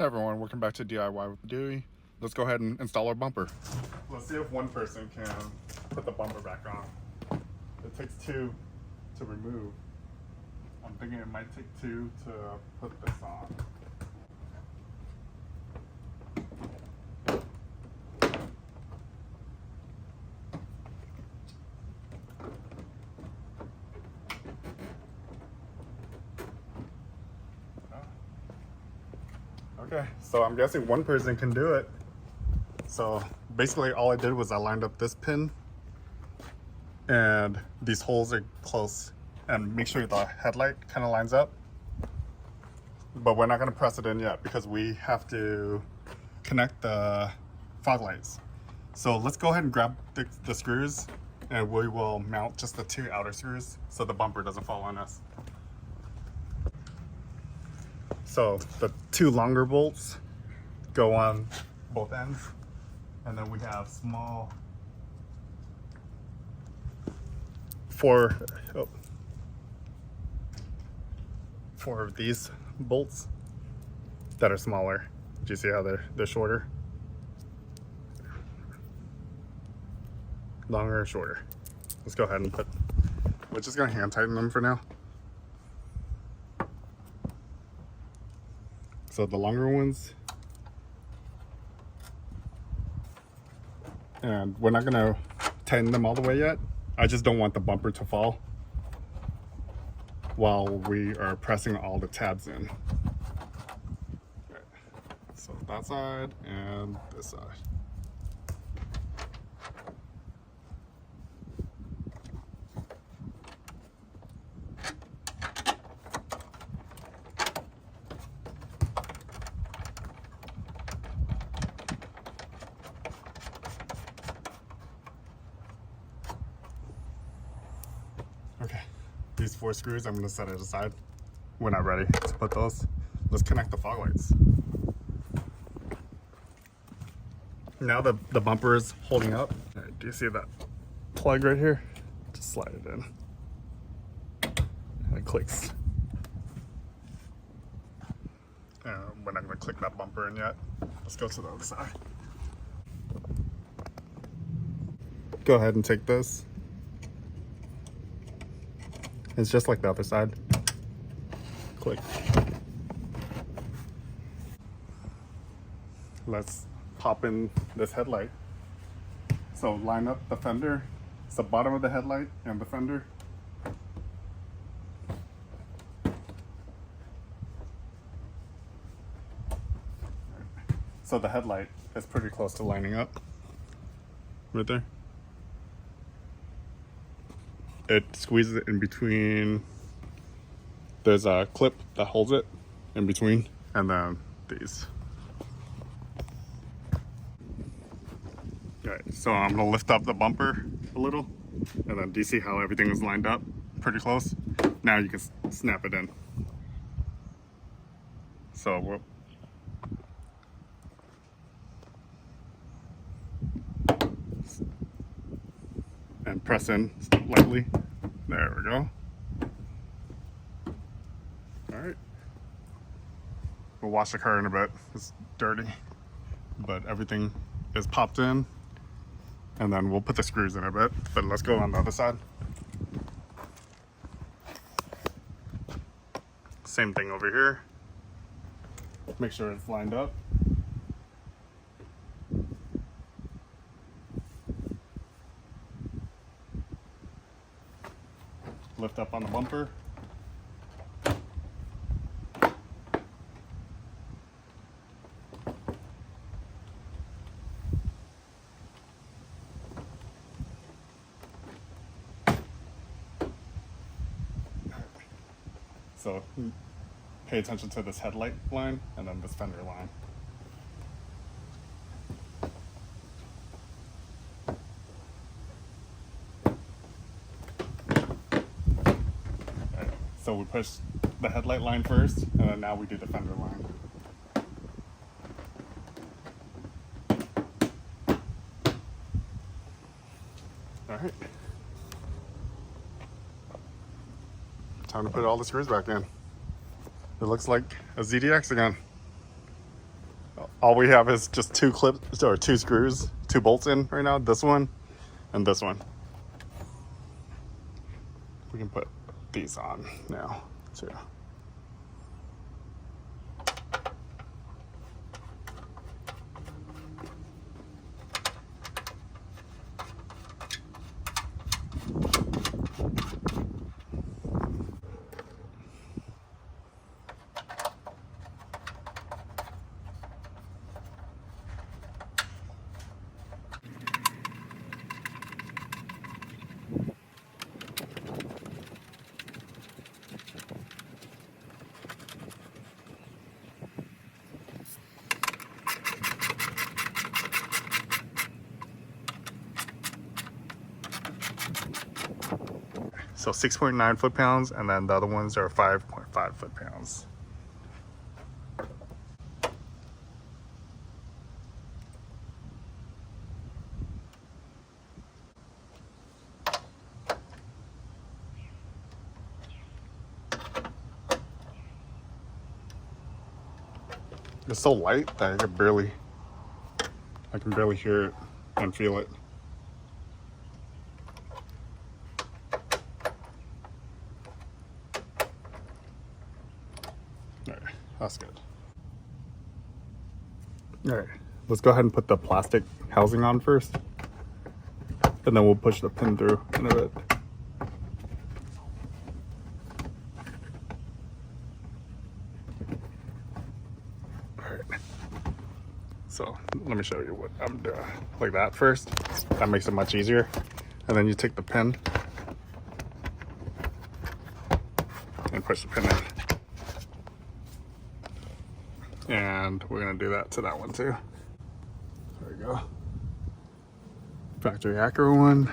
everyone, welcome back to DIY with Dewey. Let's go ahead and install our bumper. Let's see if one person can put the bumper back on. It takes two to remove. I'm thinking it might take two to put this on. Okay, so I'm guessing one person can do it. So basically all I did was I lined up this pin and these holes are close, and make sure the headlight kind of lines up. But we're not going to press it in yet because we have to connect the fog lights. So let's go ahead and grab the screws, and we will mount just the two outer screws so the bumper doesn't fall on us. So the two longer bolts go on both ends, and then we have small four of these bolts that are smaller. Do you see how they're shorter? Longer or shorter? Let's go ahead and we're just gonna hand tighten them for now. So the longer ones, and we're not gonna tighten them all the way yet. I just don't want the bumper to fall while we are pressing all the tabs in. Okay. So that side and this side. Okay, these 4 screws, I'm gonna set it aside. We're not ready to put those. Let's connect the fog lights. Now the bumper is holding up. All right, do you see that plug right here? Just slide it in. And it clicks. We're not gonna click that bumper in yet. Let's go to the other side. Go ahead and take this. It's just like the other side. Click. Let's pop in this headlight. So line up the fender. It's the bottom of the headlight and the fender. So the headlight is pretty close to lining up. Right there. It squeezes it in between. There's a clip that holds it in between, and then these. All right, so I'm gonna lift up the bumper a little, and then do you see how everything is lined up pretty close? Now you can snap it in. So we'll and press in lightly. There we go. All right. We'll wash the car in a bit. It's dirty, but everything is popped in, and then we'll put the screws in a bit. But let's go on the other side. Same thing over here. Make sure it's lined up. Lift up on the bumper. So pay attention to this headlight line and then this fender line. So we push the headlight line first, and then now we do the fender line. All right. Time to put all the screws back in. It looks like a ZDX again. All we have is just two clips or two screws, two bolts in right now. This one and this one. We can put these on now too. So 6.9 foot-pounds, and then the other ones are 5.5 foot-pounds. It's so light that I can barely hear it and feel it. Alright, that's good. Alright, let's go ahead and put the plastic housing on first, and then we'll push the pin through in a bit. So let me show you what I'm doing. Like that first. That makes it much easier. And then you take the pin and push the pin in. And we're gonna do that to that one too. There we go. Factory Acura one.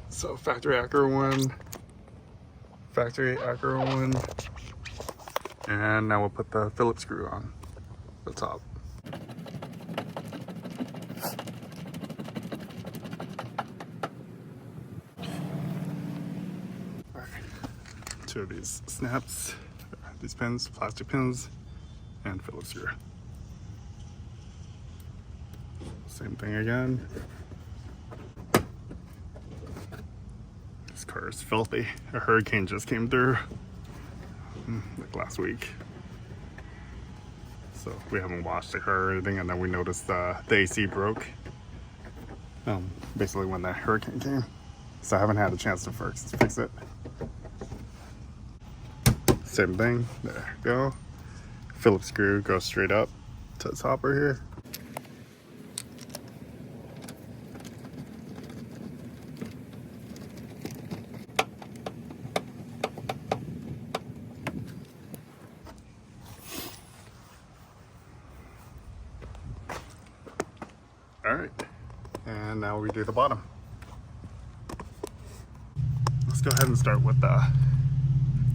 So factory Acura one, and now we'll put the Phillips screw on the top. All right. Two of these snaps, these pins, plastic pins, and Phillips screw. Same thing again. This car is filthy. A hurricane just came through like last week. So we haven't washed the car or anything, and then we noticed the AC broke. Basically when the hurricane came. So I haven't had a chance to fix it. Same thing, there we go. Phillips screw goes straight up to the top right here. All right, and now we do the bottom. Let's go ahead and start with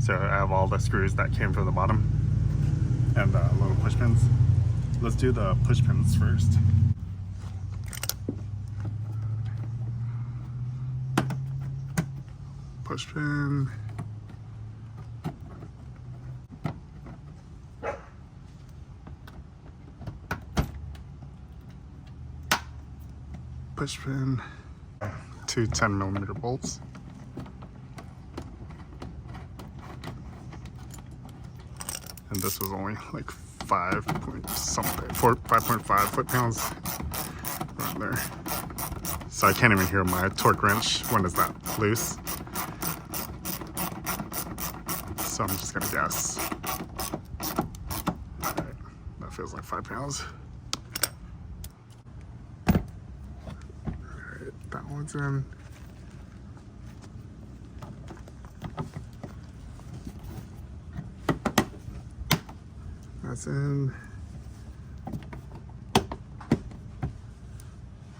so I have all the screws that came from the bottom and the little push pins. Let's do the push pins first. Push pin. Push pin, two 10mm bolts, and this was only like 5.5 foot-pounds right there. So I can't even hear my torque wrench when it's that loose. So I'm just gonna guess. All right, that feels like 5 pounds. That one's in. That's in.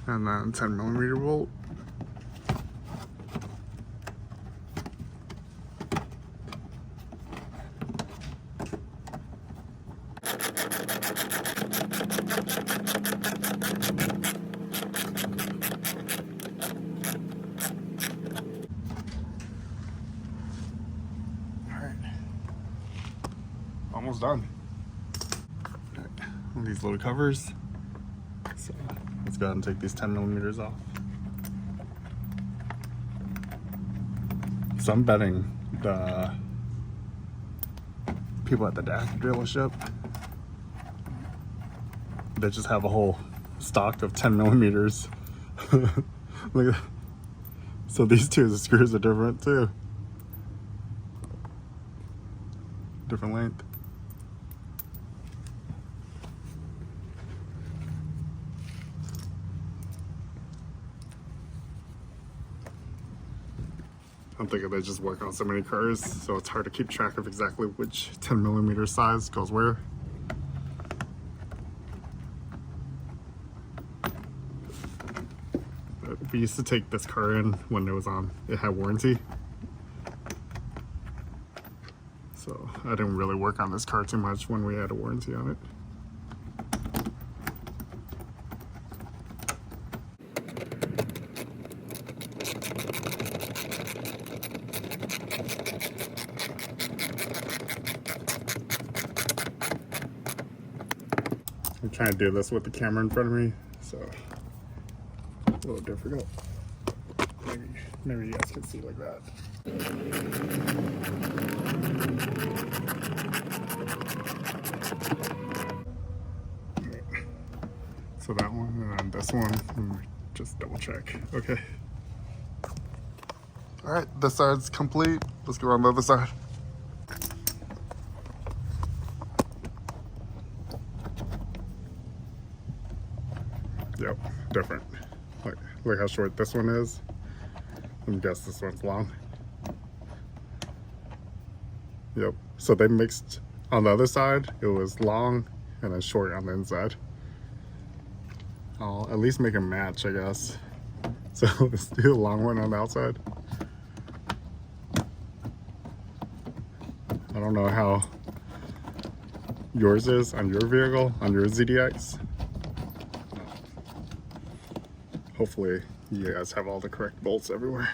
And then 10mm bolt. almost done. These little covers. So let's go ahead and take these 10 millimeters off. So I'm betting the people at the dealership, they just have a whole stock of 10 millimeters. Look at that. So these two screws are different too. Different length. I'm thinking they just work on so many cars, so it's hard to keep track of exactly which 10 millimeter size goes where. But we used to take this car in when it had warranty. So I didn't really work on this car too much when we had a warranty on it. I'm trying to do this with the camera in front of me, so a little difficult. Maybe you guys can see like that. So that one and this one, just double check. Okay. All right, this side's complete. Let's go on the other side. Yep, different. Look how short this one is. Let me guess this one's long. Yep, so they mixed on the other side. It was long and then short on the inside. I'll at least make a match, I guess. So let's do a long one on the outside. I don't know how yours is on your vehicle, on your ZDX. Hopefully you guys have all the correct bolts everywhere.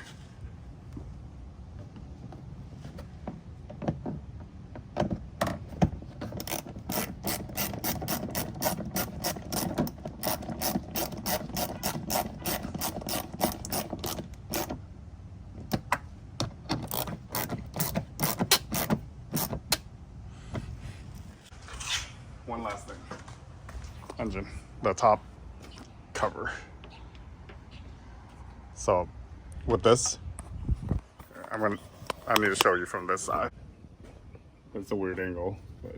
One last thing. Engine, the top cover. So with this, I need to show you from this side. It's a weird angle, but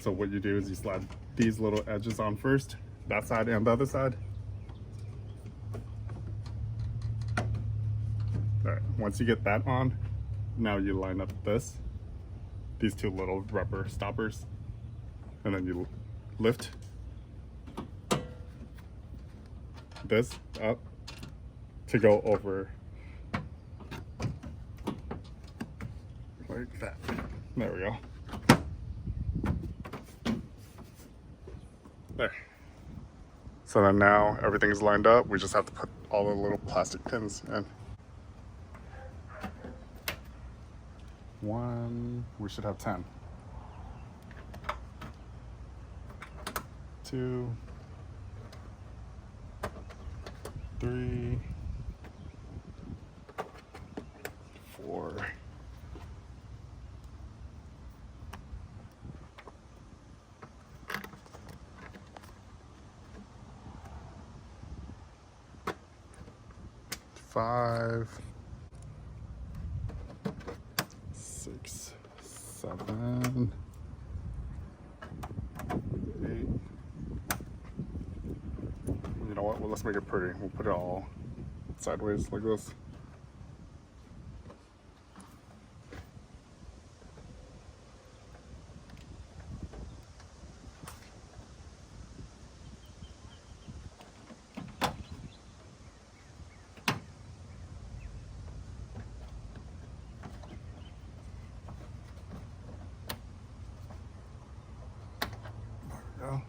so what you do is you slide these little edges on first, that side and the other side. All right, once you get that on, now you line up these two little rubber stoppers, and then you lift this up to go over like that. There we go. There. So then now everything's lined up. We just have to put all the little plastic pins in. We should have 10. 2, 3, 4, 5, 6, 7, 8. You know what? Well, let's make it pretty. We'll put it all sideways like this. Go.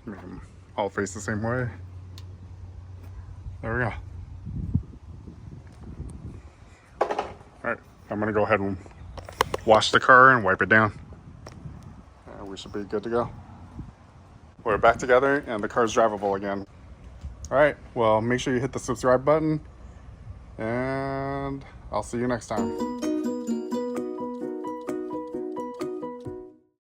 Make them all face the same way. There we go. All right, I'm gonna go ahead and wash the car and wipe it down. And we should be good to go. We're back together and the car's drivable again. All right, well, make sure you hit the subscribe button and I'll see you next time.